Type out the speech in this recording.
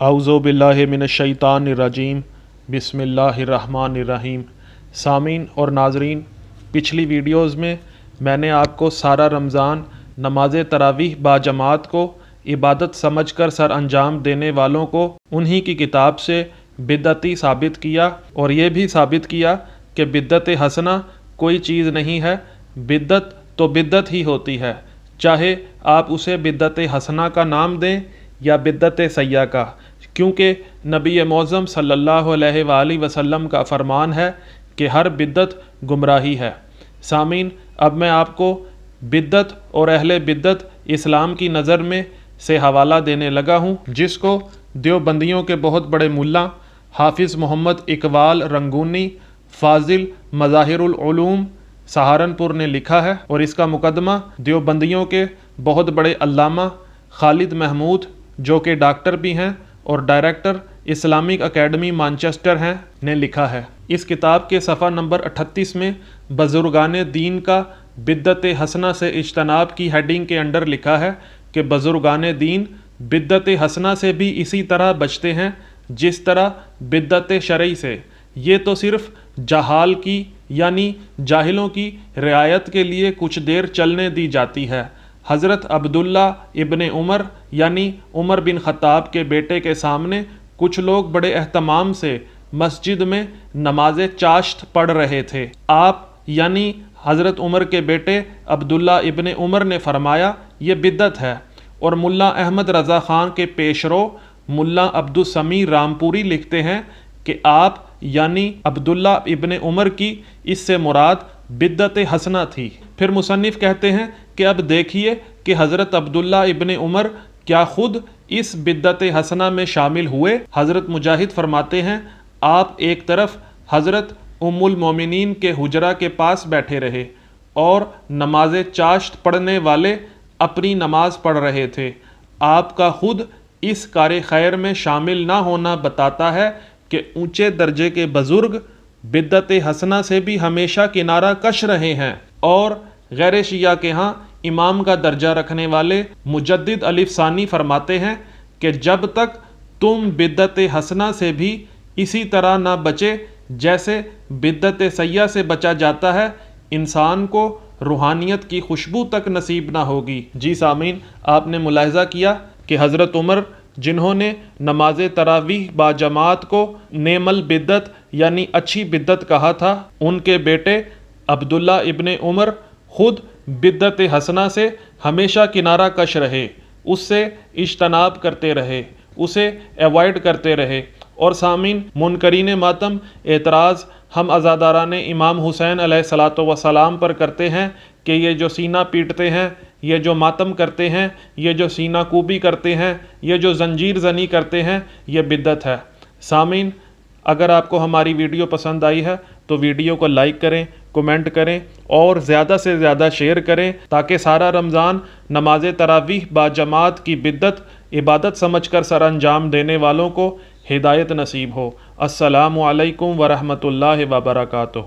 اعوذ باللہ من الشیطان الرجیم بسم اللہ الرحمن الرحیم۔ سامعین اور ناظرین، پچھلی ویڈیوز میں نے آپ کو سارا رمضان نماز تراویح باجماعت کو عبادت سمجھ کر سر انجام دینے والوں کو انہی کی کتاب سے بدعتی ثابت کیا، اور یہ بھی ثابت کیا کہ بدعت حسنہ کوئی چیز نہیں ہے، بدعت تو بدعت ہی ہوتی ہے، چاہے آپ اسے بدعت حسنہ کا نام دیں یا بدعت سیئہ کا، کیونکہ نبی معظم صلی اللہ علیہ وآلہ وسلم کا فرمان ہے کہ ہر بدعت گمراہی ہے۔ سامعین، اب میں آپ کو بدعت اور اہل بدعت اسلام کی نظر میں سے حوالہ دینے لگا ہوں، جس کو دیوبندیوں کے بہت بڑے ملا حافظ محمد اقبال رنگونی فاضل مظاہر العلوم سہارنپور نے لکھا ہے، اور اس کا مقدمہ دیوبندیوں کے بہت بڑے علامہ خالد محمود، جو کہ ڈاکٹر بھی ہیں اور ڈائریکٹر اسلامک اکیڈمی مانچسٹر ہیں، نے لکھا ہے۔ اس کتاب کے صفحہ نمبر 38 میں بزرگان دین کا بدعت حسنہ سے اجتناب کی ہیڈنگ کے انڈر لکھا ہے کہ بزرگان دین بدعت حسنہ سے بھی اسی طرح بچتے ہیں جس طرح بدعت شرعی سے، یہ تو صرف جہال کی یعنی جاہلوں کی رعایت کے لیے کچھ دیر چلنے دی جاتی ہے۔ حضرت عبداللہ ابن عمر یعنی عمر بن خطاب کے بیٹے کے سامنے کچھ لوگ بڑے اہتمام سے مسجد میں نماز چاشت پڑھ رہے تھے۔ آپ یعنی حضرت عمر کے بیٹے عبداللہ ابن عمر نے فرمایا یہ بدعت ہے، اور ملا احمد رضا خان کے پیشرو ملا عبدالسمیع رامپوری لکھتے ہیں کہ آپ یعنی عبداللہ ابن عمر کی اس سے مراد بدعت حسنہ تھی۔ پھر مصنف کہتے ہیں کہ اب دیکھیے کہ حضرت عبداللہ ابن عمر کیا خود اس بدعت حسنہ میں شامل ہوئے؟ حضرت مجاہد فرماتے ہیں آپ ایک طرف حضرت ام المومنین کے حجرہ کے پاس بیٹھے رہے، اور نماز چاشت پڑھنے والے اپنی نماز پڑھ رہے تھے۔ آپ کا خود اس کار خیر میں شامل نہ ہونا بتاتا ہے کہ اونچے درجے کے بزرگ بدعت حسنہ سے بھی ہمیشہ کنارہ کش رہے ہیں، اور غیر شیعہ کے ہاں امام کا درجہ رکھنے والے مجدد الف ثانی فرماتے ہیں کہ جب تک تم بدعت حسنہ سے بھی اسی طرح نہ بچے جیسے بدعت سیئہ سے بچا جاتا ہے، انسان کو روحانیت کی خوشبو تک نصیب نہ ہوگی۔ جی سامعین، آپ نے ملاحظہ کیا کہ حضرت عمر جنہوں نے نماز تراویح باجماعت کو نعم البدعت یعنی اچھی بدعت کہا تھا، ان کے بیٹے عبداللہ ابن عمر خود بدعت حسنہ سے ہمیشہ کنارہ کش رہے، اس سے اجتناب کرتے رہے، اسے ایوائڈ کرتے رہے۔ اور سامعین، منکرین ماتم اعتراض ہم عزاداران امام حسین علیہ الصلاۃ والسلام پر کرتے ہیں کہ یہ جو سینہ پیٹتے ہیں، یہ جو ماتم کرتے ہیں، یہ جو سینہ کوبی کرتے ہیں، یہ جو زنجیر زنی کرتے ہیں، یہ بدعت ہے۔ سامعین، اگر آپ کو ہماری ویڈیو پسند آئی ہے تو ویڈیو کو لائک کریں، کمنٹ کریں اور زیادہ سے زیادہ شیئر کریں، تاکہ سارا رمضان نماز تراویح باجماعت کی بدعت عبادت سمجھ کر سر انجام دینے والوں کو ہدایت نصیب ہو۔ السلام علیکم ورحمۃ اللہ وبرکاتہ۔